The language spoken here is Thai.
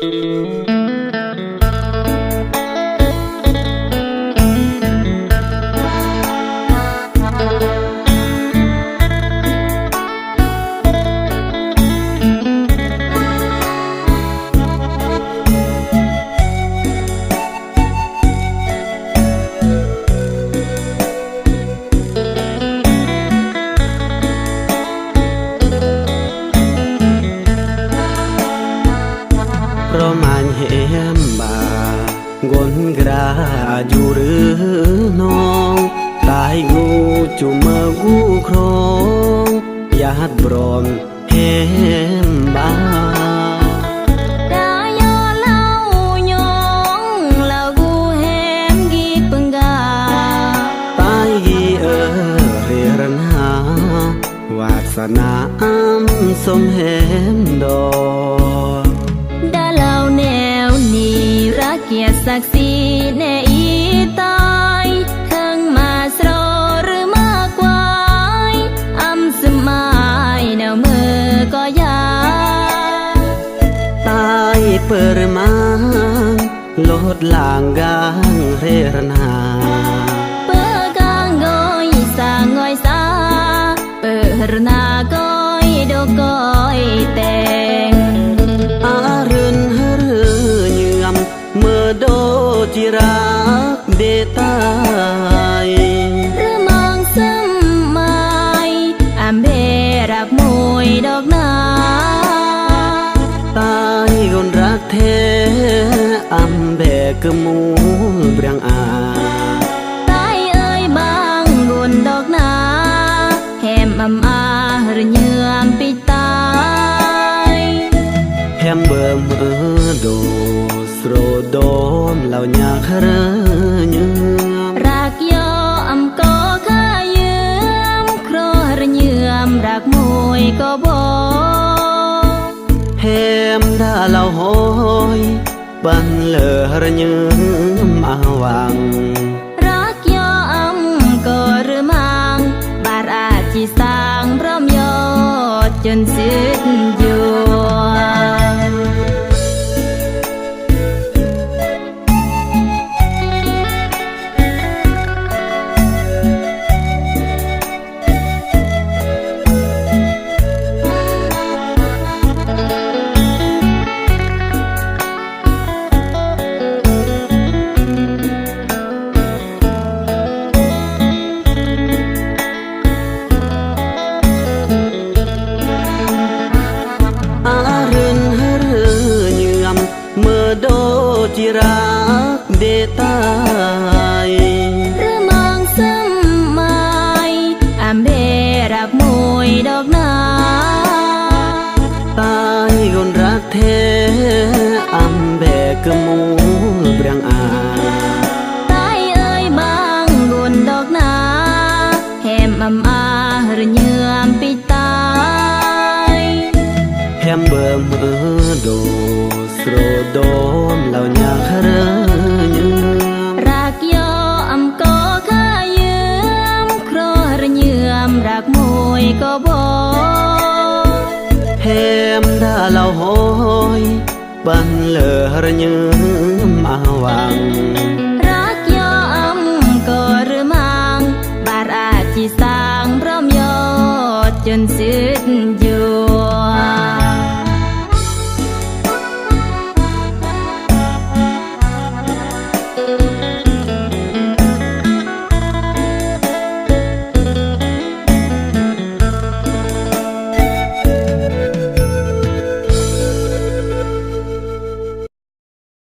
ประมาณเหมบ่ากนกระอยู่หรือน้องตายงูจุเมื่อกูครองยาดบรอมเหมบ่าวาสนาอ้ำสมเหมดอกดาเหล่าแนวนี้รักเกียรติศักดิ์ศรีแน่อีตายทั้งมาสรอหรือมากกว่าอ้ำสมัยแนวมือก็ยาตายเปิดมังลดลางกางเรรนาเปิดกางงอยสางงอยสาเปิดนาก้อยดอกก้อยแตงอารืนเฮรือเยื่อมเมื่อโดจิรักเดตายหรือมองซ้ำไม่อำเบรักมวยดอกนาตายคนรักเทอำแบกมูเบรียงอาตายเอ้ยบางกุนดอกนาแหมอำอาหรือเยื่อมปิตายแฮมเบิ่มโดสโรโดมเหล่าญาคเรเยื่อมรักยออำก็ข้าเยื่อมครอหรือเยื่อมรักมวยก็บ่แฮมดาเหล่าหอยปันเลอระเยื่อมอาวังรักยออำก็หรือมังบาดอาจิสร้างพร้อมยอดจนสิ้นอยู่โดจิรักเดตายหรือมองซ้ำไม่อำเบรักมวยดอกนาตายคนรักเทอำแบกมูเบรียงอาตายเอ้ยบางกุนดอกนาแหมอำอาหรือเยื่อมปิตายแฮมเบิ่มโดสโรโดมเหล่าญาคเรเยื่อมรักยออำก็ข้าเยื่อมครอหรือเยื่อมรักมวยก็บ่แฮมดาเหล่าหอยปันเลอระเยื่อมอาวังรักยออำก็หรือมังบาดอาจิสร้างพร้อมยอดจนสิ้นอยู่